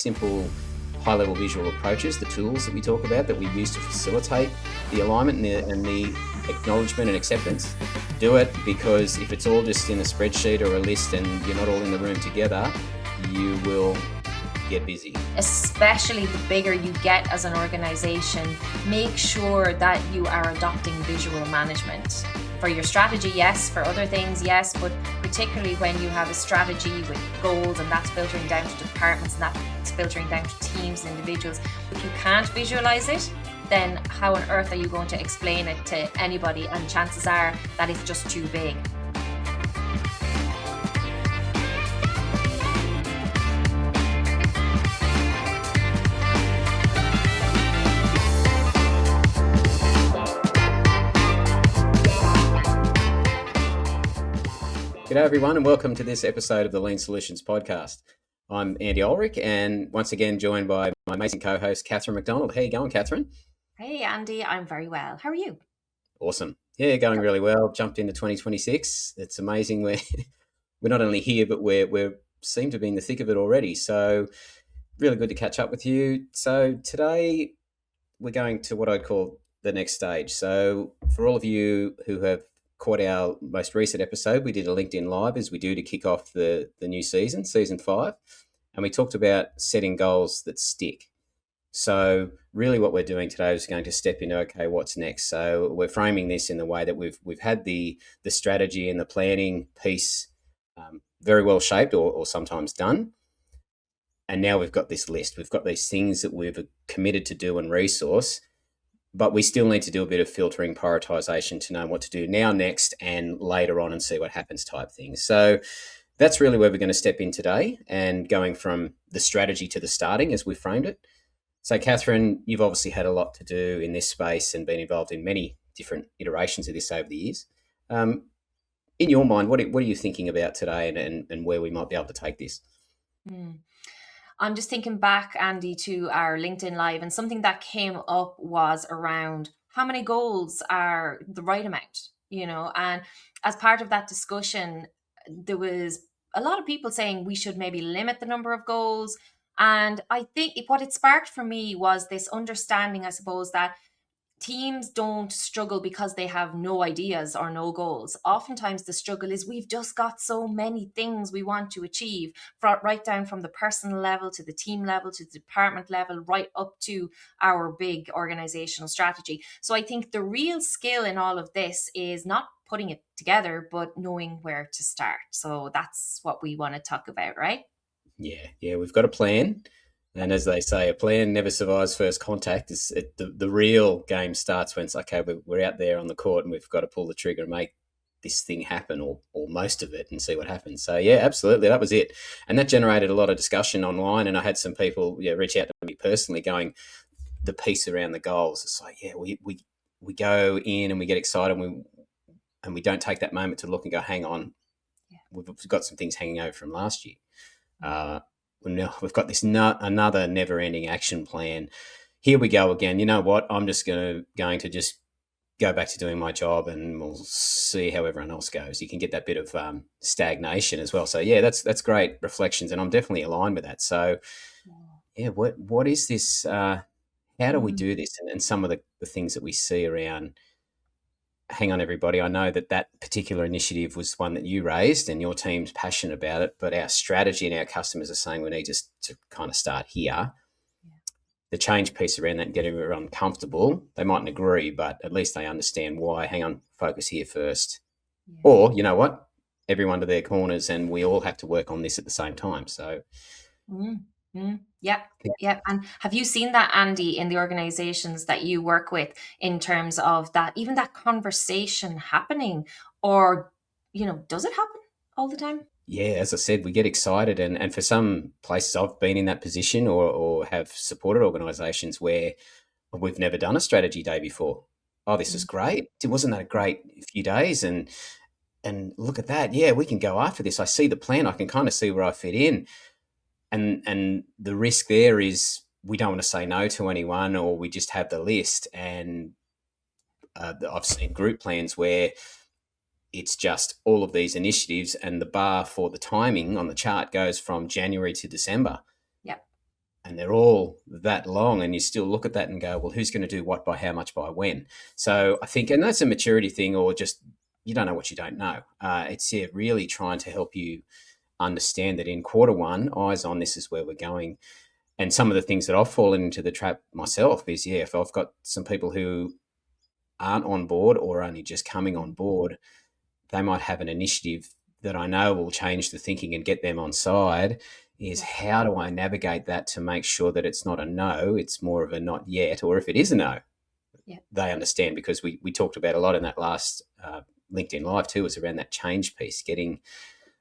simple high-level visual approaches, the tools that we talk about that we use to facilitate the alignment and the acknowledgement and acceptance. Do it, because if it's all just in a spreadsheet or a list and you're not all in the room together, you will get busy. Especially the bigger you get as an organization, make sure that you are adopting visual management. For your strategy, yes. For other things, yes. But particularly when you have a strategy with goals and that's filtering down to departments and that's filtering down to teams and individuals, if you can't visualize it, then how on earth are you going to explain it to anybody? And chances are that it's just too big. G'day everyone, and welcome to this episode of the Lean Solutions podcast. I'm Andy Olrich, and once again joined by my amazing co-host Catherine McDonald. How you going, Catherine? Hey Andy, I'm very well. How are you? Awesome. Yeah, going really well. Jumped into 2026. It's amazing. We're not only here, but we seem to be in the thick of it already. So really good to catch up with you. So today we're going to what I'd call the next stage. So for all of you who have caught our most recent episode, we did a LinkedIn Live, as we do to kick off the new season 5, and we talked about setting goals that stick. So really what we're doing today is going to step into, okay, what's next? So we're framing this in the way that we've had the strategy and the planning piece very well shaped or sometimes done. And now we've got this list. We've got these things that we've committed to do and resource, but we still need to do a bit of filtering, prioritization to know what to do now, next, and later on and see what happens type thing. So that's really where we're going to step in today, and going from the strategy to the starting as we framed it. So Catherine, you've obviously had a lot to do in this space and been involved in many different iterations of this over the years. In your mind, what are you thinking about today and where we might be able to take this? I'm just thinking back, Andy, to our LinkedIn Live, and something that came up was around how many goals are the right amount, and as part of that discussion, there was a lot of people saying we should maybe limit the number of goals. And I think what it sparked for me was this understanding, I suppose, that teams don't struggle because they have no ideas or no goals. Oftentimes the struggle is we've just got so many things we want to achieve, right down from the personal level to the team level to the department level, right up to our big organizational strategy. So I think the real skill in all of this is not putting it together, but knowing where to start. So that's what we want to talk about, right? Yeah, we've got a plan. And as they say, a plan never survives first contact. The real game starts when it's, okay, we're out there on the court and we've got to pull the trigger and make this thing happen, or most of it, and see what happens. So, yeah, absolutely, that was it. And that generated a lot of discussion online, and I had some people reach out to me personally going, the piece around the goals. It's like, yeah, we go in and we get excited and we don't take that moment to look and go, hang on, we've got some things hanging over from last year. We've got this another never-ending action plan. Here we go again. You know what? I'm just going to just go back to doing my job, and we'll see how everyone else goes. You can get that bit of stagnation as well. So yeah, that's great reflections, and I'm definitely aligned with that. So yeah, what is this? How do we do this? And some of the things that we see around. Hang on, everybody. I know that particular initiative was one that you raised and your team's passionate about it, but our strategy and our customers are saying we need to kind of start here. Yeah. The change piece around that and getting everyone comfortable, they mightn't agree, but at least they understand why. Hang on, focus here first. Yeah. Or, you know what, everyone to their corners and we all have to work on this at the same time. So Yeah. And have you seen that, Andy, in the organizations that you work with, in terms of that, even that conversation happening, or, does it happen all the time? Yeah, as I said, we get excited, and for some places I've been in that position or have supported organizations where we've never done a strategy day before. Oh, this is great. Wasn't that a great few days? And look at that. Yeah, we can go after this. I see the plan. I can kind of see where I fit in. And the risk there is we don't want to say no to anyone, or we just have the list. And I've seen group plans where it's just all of these initiatives, and the bar for the timing on the chart goes from January to December. Yep. and they're all that long, and you still look at that and go, well, who's going to do what by how much by when? So I think, and that's a maturity thing, or just you don't know what you don't know. It's really trying to help you understand that in quarter one, eyes on, this is where we're going. And some of the things that I've fallen into the trap myself is, if I've got some people who aren't on board or only just coming on board, they might have an initiative that I know will change the thinking and get them on side. Is how do I navigate that to make sure that it's not a no, it's more of a not yet, or if it is a no, they understand, because we talked about a lot in that last LinkedIn Live too, is around that change piece, getting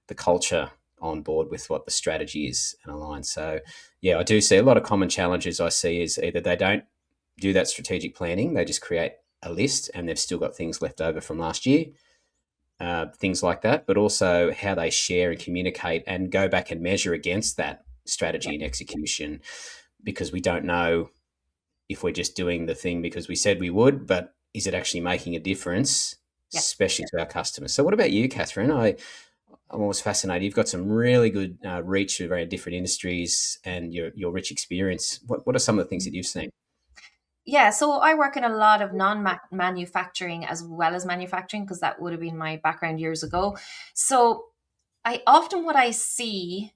the culture on board with what the strategy is and align. So I do see a lot of common challenges I see is either they don't do that strategic planning, they just create a list and they've still got things left over from last year, things like that, but also how they share and communicate and go back and measure against that strategy and execution, because we don't know if we're just doing the thing because we said we would, but is it actually making a difference, especially to our customers? So what about you, Catherine? I'm always fascinated. You've got some really good reach around different industries and your rich experience. What are some of the things that you've seen? Yeah, so I work in a lot of non-manufacturing as well as manufacturing, because that would have been my background years ago. So what I see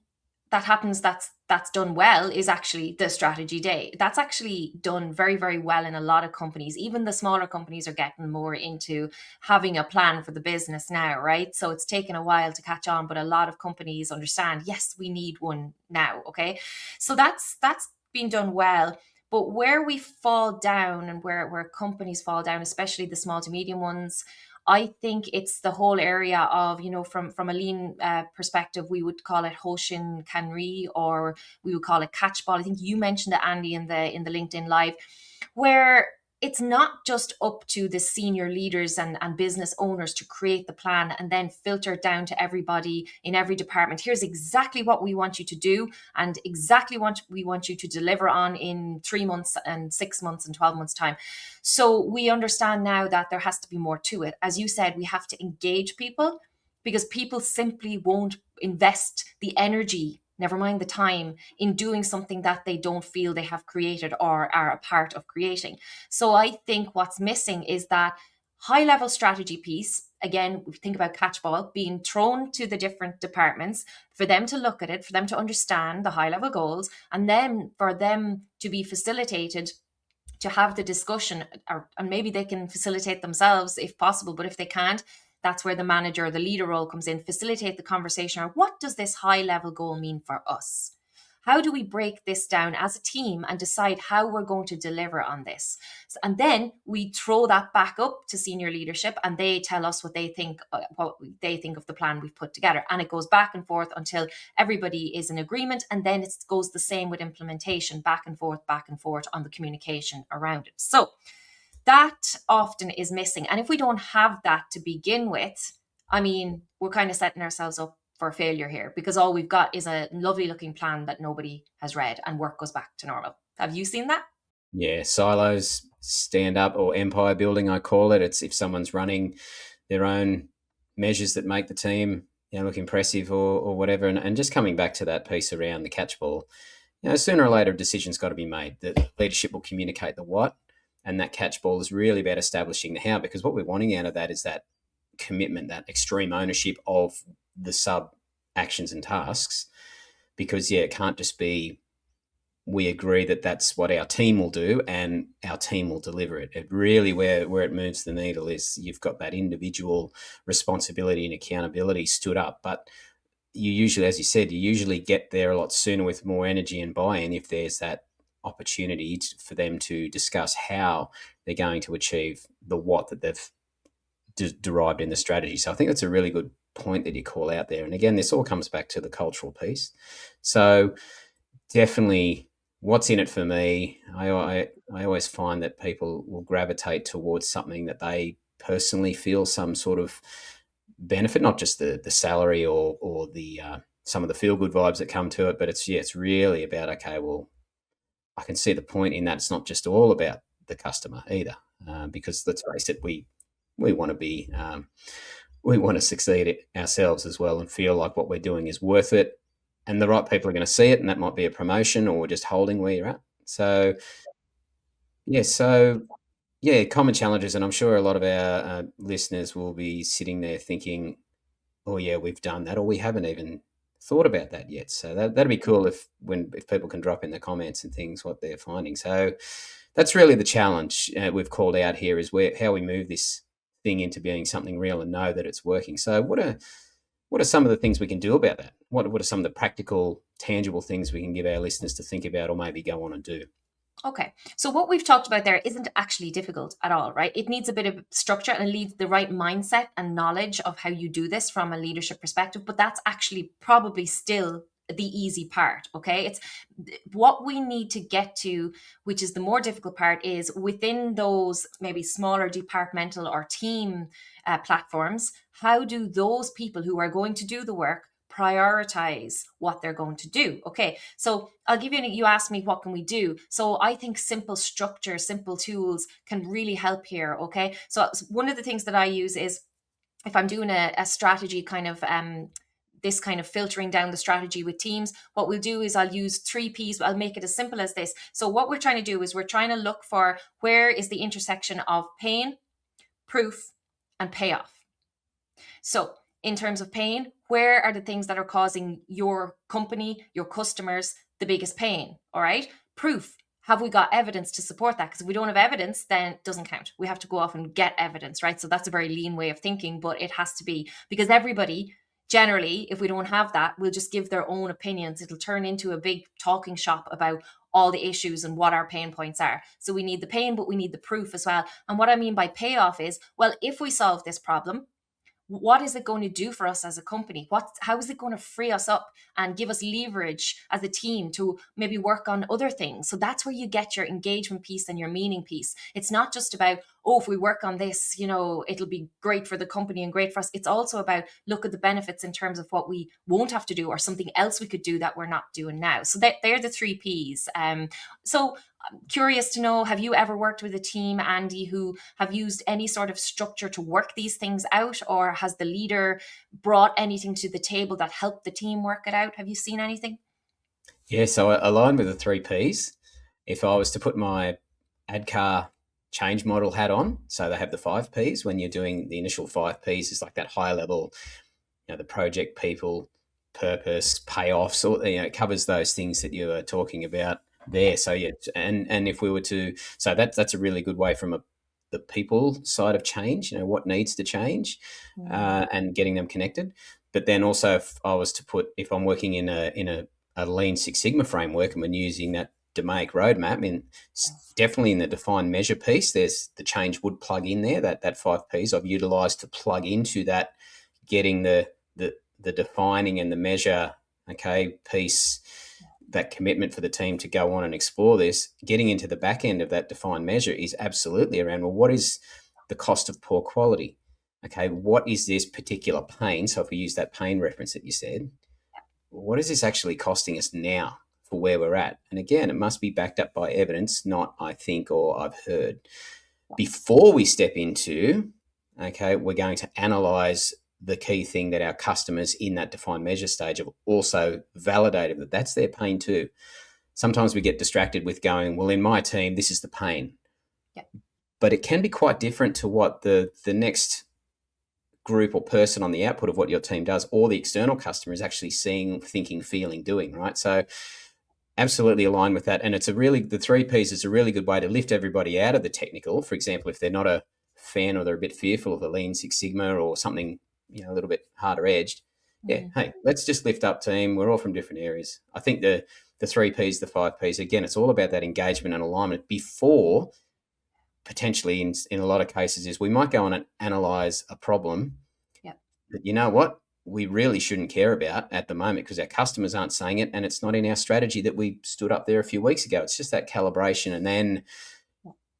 that happens that's done well is actually the strategy day. That's actually done very, very well in a lot of companies. Even the smaller companies are getting more into having a plan for the business now, right? So it's taken a while to catch on, but a lot of companies understand, yes, we need one now. Okay. So that's been done well. But where we fall down and where companies fall down, especially the small to medium ones, I think it's the whole area of, from a lean perspective, we would call it Hoshin Kanri, or we would call it catchball. I think you mentioned it, Andy, in the LinkedIn Live, where it's not just up to the senior leaders and business owners to create the plan and then filter it down to everybody in every department. Here's exactly what we want you to do and exactly what we want you to deliver on in 3 months and 6 months and 12 months time. So we understand now that there has to be more to it. As you said, we have to engage people, because people simply won't invest the energy, never mind the time, in doing something that they don't feel they have created or are a part of creating. So I think what's missing is that high level strategy piece. Again, we think about catchball being thrown to the different departments for them to look at it, for them to understand the high level goals, and then for them to be facilitated to have the discussion, and maybe they can facilitate themselves if possible, but if they can't, that's where the manager or the leader role comes in. Facilitate the conversation. Or what does this high level goal mean for us? How do we break this down as a team and decide how we're going to deliver on this? And then we throw that back up to senior leadership, and they tell us what they think of the plan we've put together. And it goes back and forth until everybody is in agreement. And then it goes the same with implementation, back and forth on the communication around it. So that often is missing. And if we don't have that to begin with, I mean, we're kind of setting ourselves up for failure here, because all we've got is a lovely looking plan that nobody has read, and work goes back to normal. Have you seen that? Yeah, silos, stand up, or empire building, I call it. It's if someone's running their own measures that make the team look impressive or whatever. And just coming back to that piece around the catchball, sooner or later a decision's got to be made. The leadership will communicate the what, and that catchball is really about establishing the how, because what we're wanting out of that is that commitment, that extreme ownership of the sub actions and tasks. Because it can't just be we agree that that's what our team will do and our team will deliver it. It really, where it moves the needle is you've got that individual responsibility and accountability stood up. But you usually, as you said, you usually get there a lot sooner with more energy and buy-in if there's that opportunity for them to discuss how they're going to achieve the what that they've derived in the strategy. So I think that's a really good point that you call out there. And again, this all comes back to the cultural piece. So definitely, what's in it for me? I always find that people will gravitate towards something that they personally feel some sort of benefit, not just the salary or the some of the feel good vibes that come to it, but it's really about, okay, well, I can see the point in that it's not just all about the customer either, because let's face it, we want to be we want to succeed ourselves as well and feel like what we're doing is worth it. and the right people are going to see it, and that might be a promotion or just holding where you're at. So yeah, common challenges, and I'm sure a lot of our listeners will be sitting there thinking, "Oh yeah, we've done that," or "We haven't even thought about that yet." So that'd be cool if people can drop in the comments and things what they're finding. So that's really the challenge we've called out here, is how we move this thing into being something real and know that it's working. So what are some of the things we can do about that? What are some of the practical, tangible things we can give our listeners to think about or maybe go on and do? Okay. So what we've talked about there isn't actually difficult at all, right? It needs a bit of structure and it needs the right mindset and knowledge of how you do this from a leadership perspective, but that's actually probably still the easy part, okay? It's what we need to get to, which is the more difficult part, is within those maybe smaller departmental or team platforms, how do those people who are going to do the work prioritize what they're going to do? Okay, so I'll give you asked me what can we do. So I think simple structure, simple tools can really help here. Okay, so one of the things that I use is if I'm doing a strategy kind of this kind of filtering down the strategy with teams, what we'll do is I'll use 3 Ps. I'll make it as simple as this. So what we're trying to do is we're trying to look for where is the intersection of pain, proof, and payoff. So in terms of pain, where are the things that are causing your company, your customers, the biggest pain? All right. Proof. Have we got evidence to support that? Because if we don't have evidence, then it doesn't count. We have to go off and get evidence, right? So that's a very lean way of thinking, but it has to be, because everybody, generally, if we don't have that, will just give their own opinions. It'll turn into a big talking shop about all the issues and what our pain points are. So we need the pain, but we need the proof as well. And what I mean by payoff is, well, if we solve this problem, what is it going to do for us as a company? How is it going to free us up and give us leverage as a team to maybe work on other things? So that's where you get your engagement piece and your meaning piece. It's not just about, oh, if we work on this, it'll be great for the company and great for us. It's also about, look at the benefits in terms of what we won't have to do or something else we could do that we're not doing now. So they're the 3 Ps. So I'm curious to know, have you ever worked with a team, Andy, who have used any sort of structure to work these things out? Or has the leader brought anything to the table that helped the team work it out? Have you seen anything? Yeah, so aligned with the 3 Ps. If I was to put my ADCAR change model hat on, so they have the 5 Ps. When you're doing the initial 5 Ps, is like that high level, the project, people, purpose, payoffs, or it covers those things that you are talking about there. So yeah, and if we were to, so that's a really good way from the people side of change. What needs to change, and getting them connected. But then also, if I'm working in a Lean Six Sigma framework and we're using that DMAIC roadmap, I mean, definitely in the define measure piece, there's the change would plug in there. That 5 Ps I've utilized to plug into that, getting the defining and the measure, piece, that commitment for the team to go on and explore this. Getting into the back end of that defined measure is absolutely around, well, what is the cost of poor quality? Okay, what is this particular pain? So if we use that pain reference that you said, what is this actually costing us now for where we're at? And again, it must be backed up by evidence, not I think or I've heard. Before we step into, we're going to analyze the key thing that our customers in that defined measure stage have also validated that that's their pain too. Sometimes we get distracted with going, well, in my team, this is the pain. Yeah. But it can be quite different to what the next group or person on the output of what your team does, or the external customer is actually seeing, thinking, feeling, doing, right? So absolutely align with that. And the 3 Ps is a really good way to lift everybody out of the technical. For example, if they're not a fan or they're a bit fearful of the Lean Six Sigma or something, a little bit harder edged. Yeah. Hey, let's just lift up team. We're all from different areas. I think the 3 Ps, the 5 Ps, again, it's all about that engagement and alignment before, potentially in a lot of cases, is we might go on and analyze a problem that, you know what, we really shouldn't care about at the moment because our customers aren't saying it and it's not in our strategy that we stood up there a few weeks ago. It's just that calibration. And then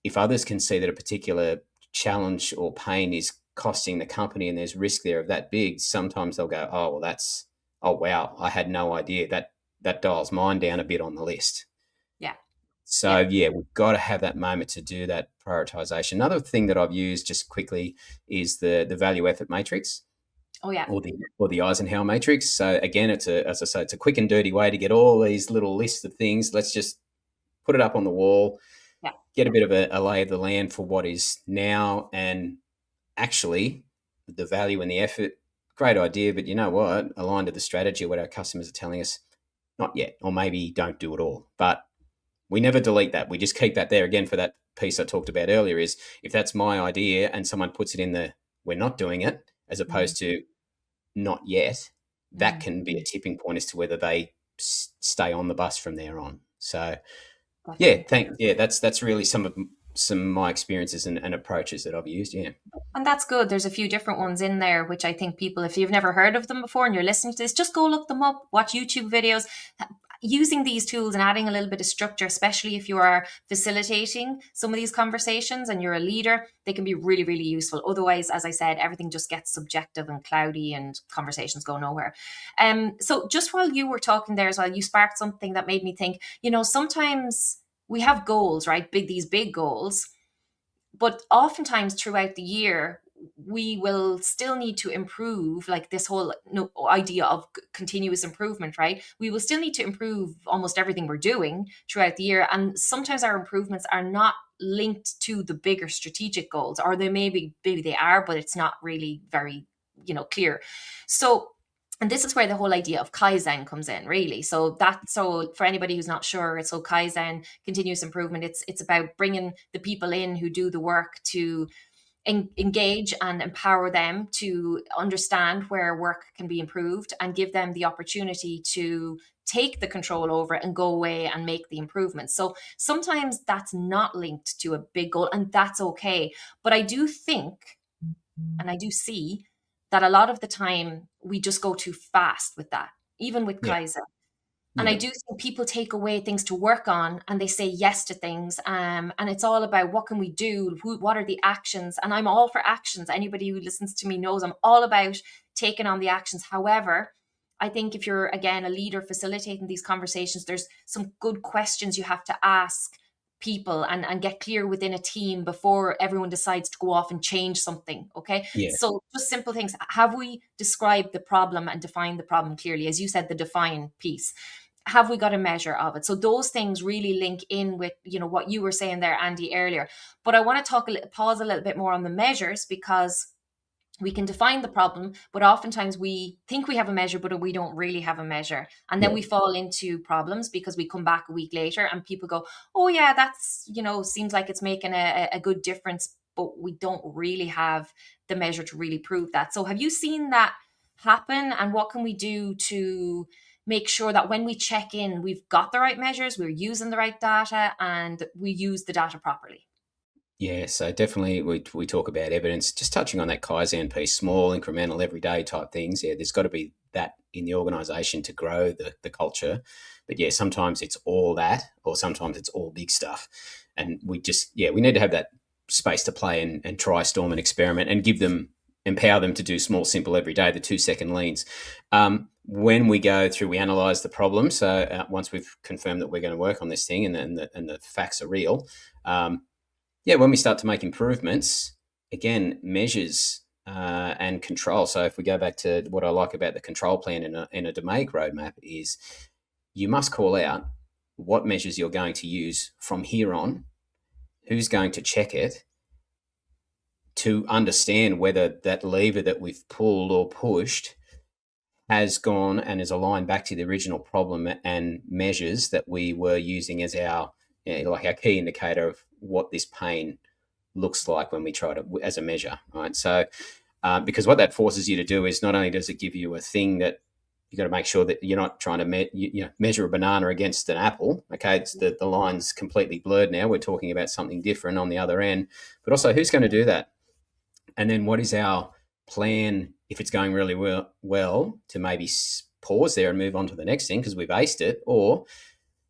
if others can see that a particular challenge or pain is costing the company and there's risk there of that big, sometimes they'll go, oh, well, oh, wow, I had no idea. That dials mine down a bit on the list. Yeah. So, yeah, we've got to have that moment to do that prioritization. Another thing that I've used just quickly is the value effort matrix. Oh yeah. or the Eisenhower matrix. So again, as I say, it's a quick and dirty way to get all these little lists of things. Let's just put it up on the wall, Yeah. get a bit of a lay of the land for what is now, and actually the value and the effort. Great idea, but you know what? Aligned to the strategy, what our customers are telling us, not yet, or maybe don't do it all. But we never delete that. We just keep that there again for that piece I talked about earlier. Is if that's my idea and someone puts it in the we're not doing it as Mm, opposed to not yet, that mm, can be a tipping point as to whether they stay on the bus from there on. So yeah, definitely. that's really some of my experiences and approaches that I've used. Yeah, And that's good. There's a few different ones in there, which I think people, if you've never heard of them before and you're listening to this, just go look them up, watch YouTube videos. Using these tools and adding a little bit of structure, especially if you are facilitating some of these conversations and you're a leader, they can be really, really useful. Otherwise, as I said, everything just gets subjective and cloudy and conversations go nowhere. So just while you were talking there as well, you sparked something that made me think, sometimes we have goals, right? These big goals, but oftentimes throughout the year we will still need to improve, like this whole idea of continuous improvement, right? We will still need to improve almost everything we're doing throughout the year, and sometimes our improvements are not linked to the bigger strategic goals, or they maybe they are, but it's not really very clear. So, and this is where the whole idea of kaizen comes in, really. So for anybody who's not sure, so kaizen, continuous improvement, it's about bringing the people in who do the work to engage and empower them to understand where work can be improved and give them the opportunity to take the control over it and go away and make the improvements. So sometimes that's not linked to a big goal, and that's okay. But I do think, and I do see, that a lot of the time we just go too fast with that, even with yeah, Kaizen. And I yeah, do think people take away things to work on and they say yes to things. And it's all about what can we do? What are the actions? And I'm all for actions. Anybody who listens to me knows I'm all about taking on the actions. However, I think if you're, again, a leader facilitating these conversations, there's some good questions you have to ask people and get clear within a team before everyone decides to go off and change something. Okay. yeah, So just simple things. Have we described the problem and defined the problem clearly? As you said, the define piece. Have we got a measure of it? So those things really link in with what you were saying there, Andy, earlier. But I want to pause a little bit more on the measures, because we can define the problem, but oftentimes we think we have a measure, but we don't really have a measure. And then yeah, we fall into problems because we come back a week later and people go, oh yeah, that's, seems like it's making a good difference, but we don't really have the measure to really prove that. So have you seen that happen? And what can we do to make sure that when we check in, we've got the right measures, we're using the right data, and we use the data properly? yeah. So definitely, we talk about evidence. Just touching on that Kaizen piece, small, incremental, everyday type things. Yeah, there's got to be that in the organisation to grow the culture. But yeah, sometimes it's all that, or sometimes it's all big stuff, and we need to have that space to play and try, storm, and experiment, and empower them to do small, simple, every day, the 2 second leans. When we go through, we analyze the problem. So once we've confirmed that we're going to work on this thing and the facts are real, yeah, when we start to make improvements, again, measures and control. So if we go back to what I like about the control plan in a DMAIC roadmap is you must call out what measures you're going to use from here on, who's going to check it, to understand whether that lever that we've pulled or pushed has gone and is aligned back to the original problem and measures that we were using as our like our key indicator of what this pain looks like when we try to as a measure, right? So because what that forces you to do is not only does it give you a thing that you got to make sure that you're not trying to measure a banana against an apple. Okay, it's the line's completely blurred now. We're talking about something different on the other end, but also who's going to do that? And then what is our plan if it's going really well to maybe pause there and move on to the next thing because we've aced it, or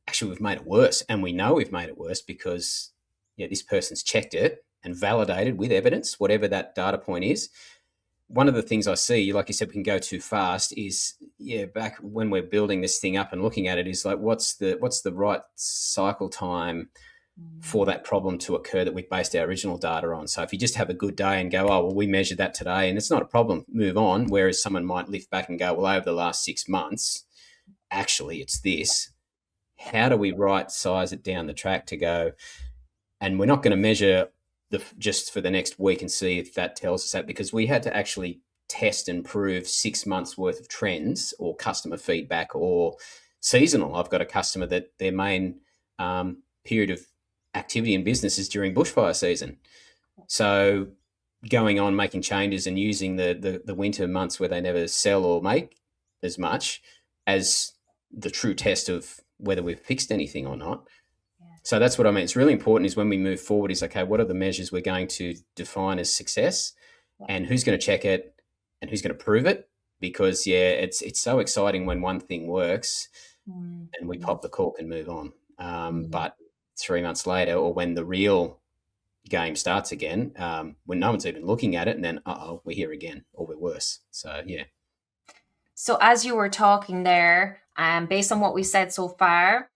actually we've made it worse and we know we've made it worse because this person's checked it and validated with evidence, whatever that data point is. One of the things I see, like you said, we can go too fast is, back when we're building this thing up and looking at it is like, what's the right cycle time for that problem to occur that we based our original data on. So if you just have a good day and go, oh, well, we measured that today and it's not a problem, move on. Whereas someone might lift back and go, well, over the last 6 months, actually it's this. How do we right size it down the track to go? And we're not going to measure just for the next week and see if that tells us that, because we had to actually test and prove 6 months worth of trends or customer feedback or seasonal. I've got a customer that their main period of activity in business is during bushfire season. So going on making changes and using the winter months where they never sell or make as much as the true test of whether we've fixed anything or not. So that's what I mean. It's really important is when we move forward is, okay, what are the measures we're going to define as success and who's going to check it and who's going to prove it? Because, it's so exciting when one thing works and we pop the cork and move on. But 3 months later, or when the real game starts again, when no one's even looking at it, and then, we're here again, or we're worse. So, yeah. So as you were talking there, based on what we said so far,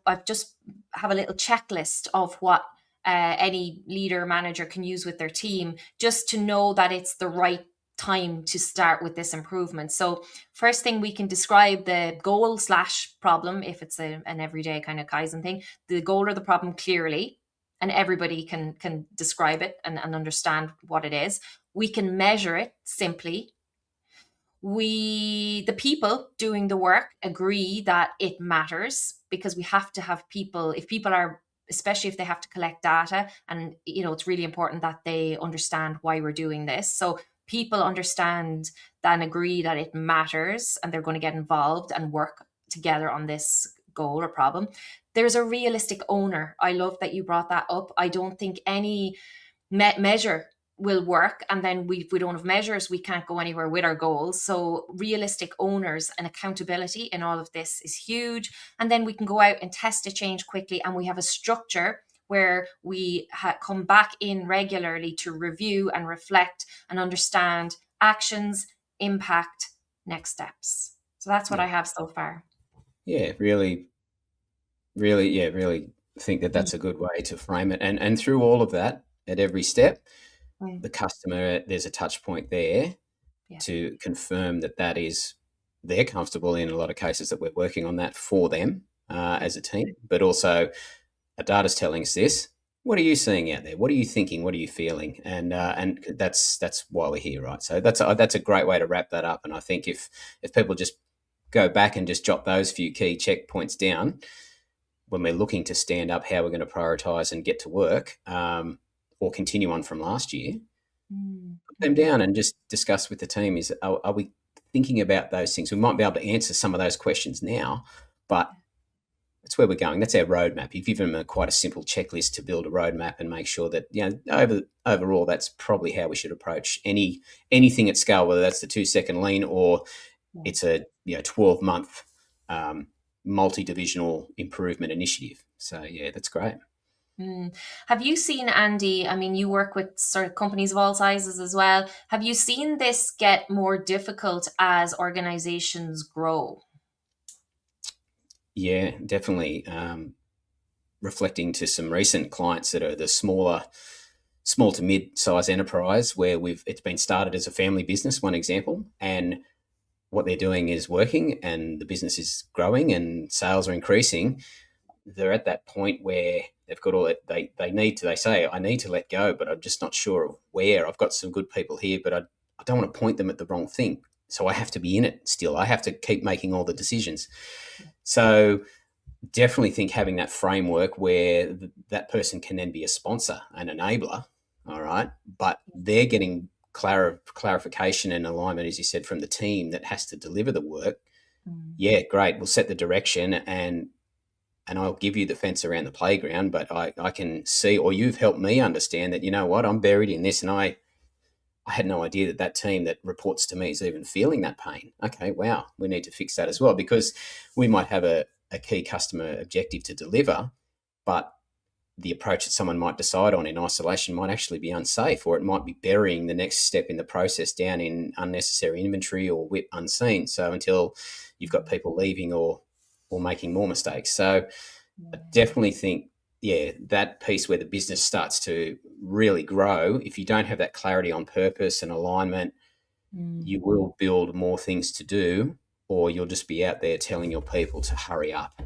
I've just have a little checklist of what any leader manager can use with their team just to know that it's the right time to start with this improvement. So first thing, we can describe the goal / problem, if it's an everyday kind of Kaizen thing, the goal or the problem clearly, and everybody can describe it and understand what it is. We can measure it simply. The people doing the work agree that it matters, because we have to have people, if people are, especially if they have to collect data, and it's really important that they understand why we're doing this. So people understand and agree that it matters, and they're going to get involved and work together on this goal or problem. There's a realistic owner. I love that you brought that up. I don't think any measure will work, and then if we don't have measures, we can't go anywhere with our goals. So realistic owners and accountability in all of this is huge. And then we can go out and test a change quickly, and we have a structure where we come back in regularly to review and reflect and understand actions, impact, next steps. So that's what I have so far. Yeah, really think that that's a good way to frame it. And through all of that, at every step, the customer, there's a touch point there to confirm that is, they're comfortable in a lot of cases that we're working on that for them as a team. But also, our data's telling us this. What are you seeing out there? What are you thinking? What are you feeling? And that's why we're here, right? So that's a great way to wrap that up. And I think if people just go back and just jot those few key checkpoints down when we're looking to stand up how we're going to prioritize and get to work, or continue on from last year, put them down and just discuss with the team, are we thinking about those things? We might be able to answer some of those questions now, but that's where we're going. That's our roadmap. You've given them quite a simple checklist to build a roadmap and make sure that, overall, that's probably how we should approach anything at scale, whether that's the 2-second lean or it's a 12-month multi-divisional improvement initiative. So, that's great. Have you seen, Andy, I mean, you work with sort of companies of all sizes as well. Have you seen this get more difficult as organizations grow? Yeah, definitely. Reflecting to some recent clients that are the small to mid-size enterprise, where it's been started as a family business, one example, and what they're doing is working and the business is growing and sales are increasing. They're at that point where they've got all that they say, I need to let go, but I'm just not sure of where. I've got some good people here, but I don't want to point them at the wrong thing. So I have to be in it still. I have to keep making all the decisions. So definitely think having that framework where that person can then be a sponsor, an enabler, all right? But they're getting clarification and alignment, as you said, from the team that has to deliver the work. Yeah, great. We'll set the direction and I'll give you the fence around the playground, but I can see, or you've helped me understand that, you know what, I'm buried in this and I had no idea that team that reports to me is even feeling that pain. Okay, wow, we need to fix that as well, because we might have a key customer objective to deliver, but the approach that someone might decide on in isolation might actually be unsafe, or it might be burying the next step in the process down in unnecessary inventory or WIP unseen. So until you've got people leaving or making more mistakes. So I definitely think yeah, that piece where the business starts to really grow, if you don't have that clarity on purpose and alignment, Mm. you will build more things to do, or you'll just be out there telling your people to hurry up,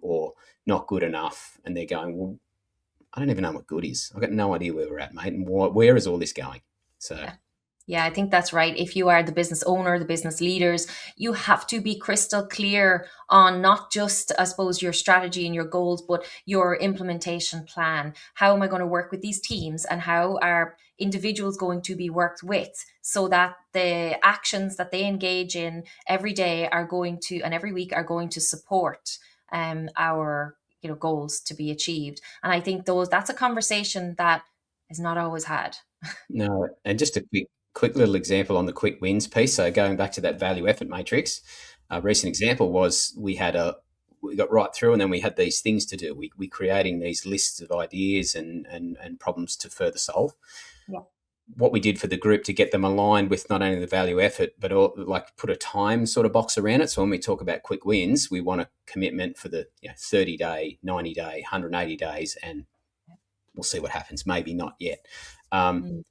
or not good enough. And they're going, well, I don't even know what good is. I've got no idea where we're at, mate. And where is all this going? So, Yeah. Yeah, I think that's right. If you are the business owner, the business leaders, you have to be crystal clear on not just, I suppose, your strategy and your goals, but your implementation plan. How am I going to work with these teams, and how are individuals going to be worked with, so that the actions that they engage in every day are going to, and every week, are going to support our goals to be achieved. And I think that's a conversation that is not always had. no, and just a quick little example on the quick wins piece. So going back to that value effort matrix, a recent example was we got right through, and then we had these things to do. We creating these lists of ideas and problems to further solve. Yeah. What we did for the group to get them aligned with not only the value effort, but like put a time sort of box around it. So when we talk about quick wins, we want a commitment for the 30 day, 90 day, 180 days, and we'll see what happens. Maybe not yet. Mm.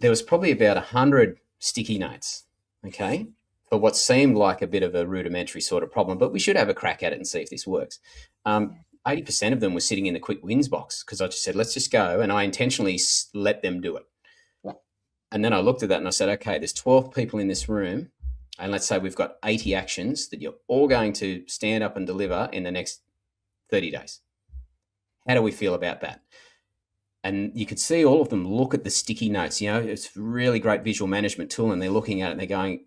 There was probably about 100 sticky notes, okay, for what seemed like a bit of a rudimentary sort of problem, but we should have a crack at it and see if this works. 80% of them were sitting in the quick wins box because I just said, let's just go. And I intentionally let them do it. Yeah. And then I looked at that and I said, okay, there's 12 people in this room. And let's say we've got 80 actions that you're all going to stand up and deliver in the next 30 days. How do we feel about that? And you could see all of them look at the sticky notes. It's a really great visual management tool, and they're looking at it and they're going,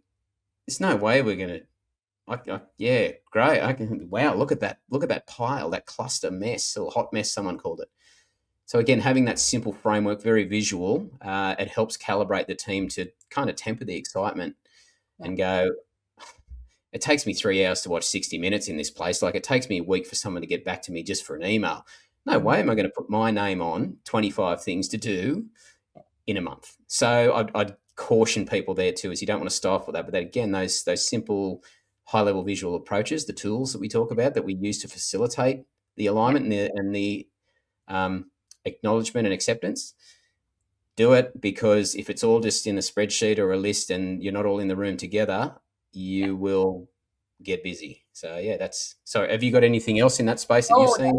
there's no way we're going to, yeah, great. Wow, look at that pile, that cluster mess, or hot mess, someone called it. So again, having that simple framework, very visual, it helps calibrate the team to kind of temper the excitement and go, it takes me 3 hours to watch 60 Minutes in this place. Like, it takes me a week for someone to get back to me just for an email. No way am I going to put my name on 25 things to do in a month. So I'd caution people there too, is you don't want to stifle that. But then again, those simple high-level visual approaches, the tools that we talk about that we use to facilitate the alignment and the acknowledgement and acceptance, do it, because if it's all just in a spreadsheet or a list and you're not all in the room together, you will get busy. So yeah, so have you got anything else in that space that you've seen?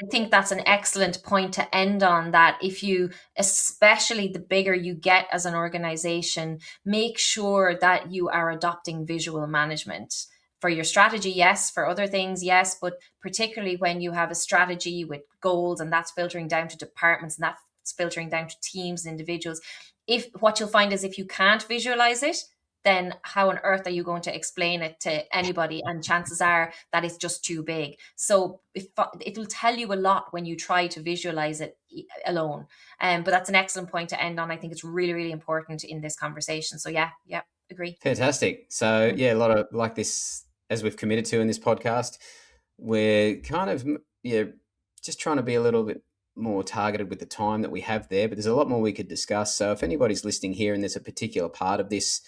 I think that's an excellent point to end on, that if you, especially the bigger you get as an organization, make sure that you are adopting visual management for your strategy. Yes, for other things, yes, but particularly when you have a strategy with goals and that's filtering down to departments and that's filtering down to teams and individuals. If what you'll find is, if you can't visualize it, then how on earth are you going to explain it to anybody? And chances are that it's just too big. So it will tell you a lot when you try to visualize it alone. But that's an excellent point to end on. I think it's really, really important in this conversation. So yeah, agree. Fantastic. So yeah, a lot of like this, as we've committed to in this podcast, we're kind of just trying to be a little bit more targeted with the time that we have there, but there's a lot more we could discuss. So if anybody's listening here and there's a particular part of this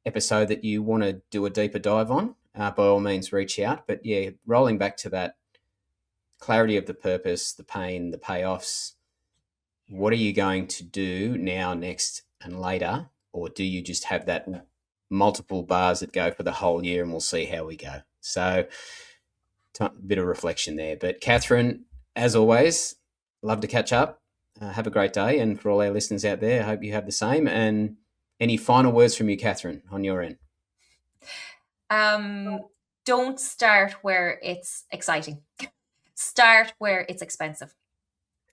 episode that you want to do a deeper dive on, by all means reach out. But yeah, rolling back to that clarity of the purpose, the pain, the payoffs, what are you going to do now, next, and later? Or do you just have that multiple bars that go for the whole year and we'll see how we go? So a bit of reflection there. But Catherine, as always, love to catch up. Have a great day. And for all our listeners out there, I hope you have the same. And any final words from you, Catherine, on your end? Don't start where it's exciting. Start where it's expensive.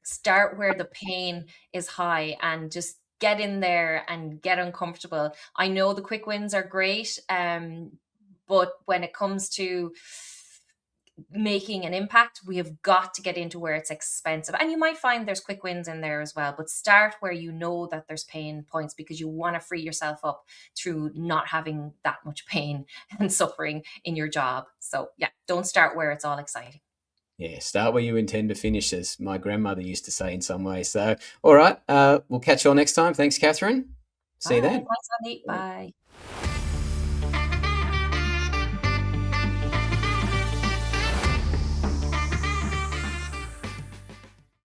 Start where the pain is high and just get in there and get uncomfortable. I know the quick wins are great, but when it comes to making an impact, we have got to get into where it's expensive. And you might find there's quick wins in there as well, but start where you know that there's pain points, because you want to free yourself up through not having that much pain and suffering in your job. So yeah, don't start where it's all exciting. Yeah, start where you intend to finish, as my grandmother used to say in some ways. So, all right, we'll catch you all next time. Thanks, Catherine. See you then. Thanks, Andy. Bye.